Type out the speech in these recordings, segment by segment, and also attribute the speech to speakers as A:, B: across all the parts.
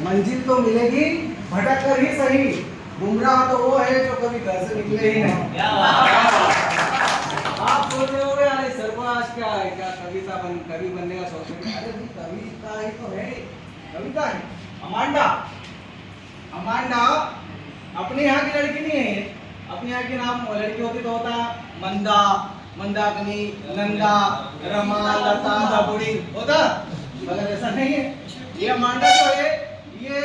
A: मंजिल तो मिलेगी भटक कर ही सही, गुमराह तो वो है जो कभी घर से निकले ही नहीं। आप बोल रहे हो अरे सर्वनाश क्या है, क्या कवि बनने का शौक है? अरे भाई कविता ही तो है, कविता है। अमांडा, अमांडा अपने यहाँ की लड़की नहीं है। अपने यहाँ के नाम लड़की होती तो होता मंदा, मंदाकिनी, नंदा, रमा, लता, दबुड़ी होता, मगर ऐसा नहीं है। ये अमांडा जो है ये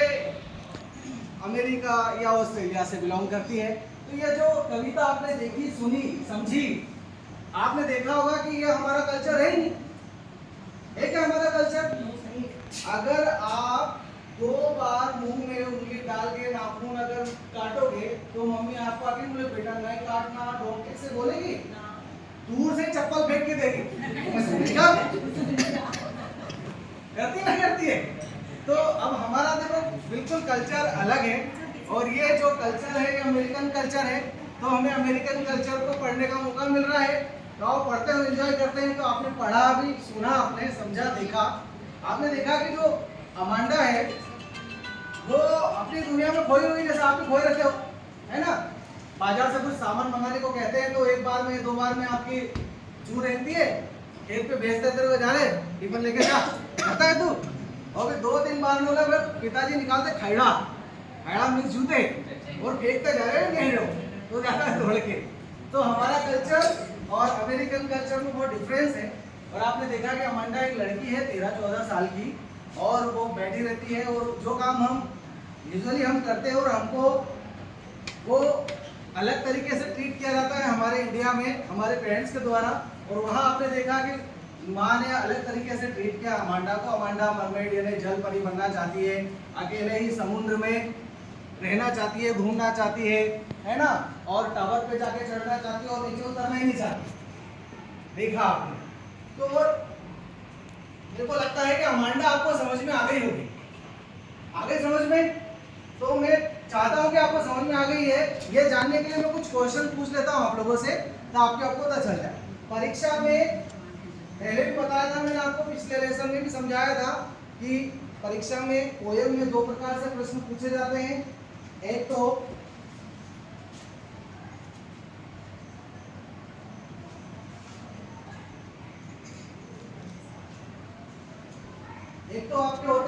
A: अमेरिका या ऑस्ट्रेलिया से बिलोंग करती है। तो ये जो कविता आपने देखी, सुनी, समझी, आपने देखा होगा कि ये हमारा कल्चर है ही नहीं। है क्या हमारा कल्चर? अगर आप 2 बार मुंह में उंगली डाल के नाखून अगर काटोगे तो मम्मी आपको आके बोले बेटा नहीं काटना, डॉक्टर से बोलेगी, दूर से चप्पल फेंक के देगी। करती ना करती है? तो अब हमारा देखो बिल्कुल कल्चर अलग है, और ये जो कल्चर है ये अमेरिकन कल्चर है। तो हमें अमेरिकन कल्चर को पढ़ने का मौका मिल रहा है, तो आप पढ़ते हो, एंजॉय करते हैं। तो आपने पढ़ा भी, सुना, आपने समझा, देखा। आपने देखा कि जो अमांडा है वो अपनी दुनिया में खोई हुई, जैसे आप भी खोए रहते हो, है ना? बाजार से कुछ सामान मंगाने को कहते हैं तो 1 बार में 2 बार में आपकी चूर रहती है, खेत पे भेज देते हुए जा रहे टिफिन लेके जा, आता है तू, और फिर 2-3 बार में फिर पिताजी निकालते खैड़ा, खैड़ा मीन्स जूते, और फेंकते जा रहे हैं गेहूं तो जाता है तोड़ के। तो हमारा कल्चर और अमेरिकन कल्चर में बहुत डिफरेंस है। और आपने देखा कि अमांडा एक लड़की है 13-14 साल की, और वो बैठी रहती है, और जो काम हम यूजुअली हम करते हैं और हमको वो अलग तरीके से ट्रीट किया जाता है हमारे इंडिया में हमारे पेरेंट्स के द्वारा, और वहाँ आपने देखा कि माँ ने अलग तरीके से ट्रीट किया अमांडा को। अमांडा मरमेड यानी जल परी बनना चाहती है, अकेले ही समुद्र में रहना चाहती है, घूमना चाहती है ना, और टावर पे जाके चढ़ना चाहती है और नीचे उतरना ही नहीं चाहती। देखा आपने? तो मेरे को लगता है कि अमांडा आपको समझ में आ गई होगी। आ गई समझ में? तो मैं चाहता हूं कि आपको समझ में आ गई है। ये जानने के लिए मैं कुछ क्वेश्चन पूछ लेता हूं आप लोगों से, तो आपको पता चल जाए। परीक्षा में पहले भी बताया था मैंने आपको, पिछले लेसन में भी समझाया था कि परीक्षा में पोएम में 2 प्रकार से प्रश्न पूछे जाते हैं। एक तो आपके होते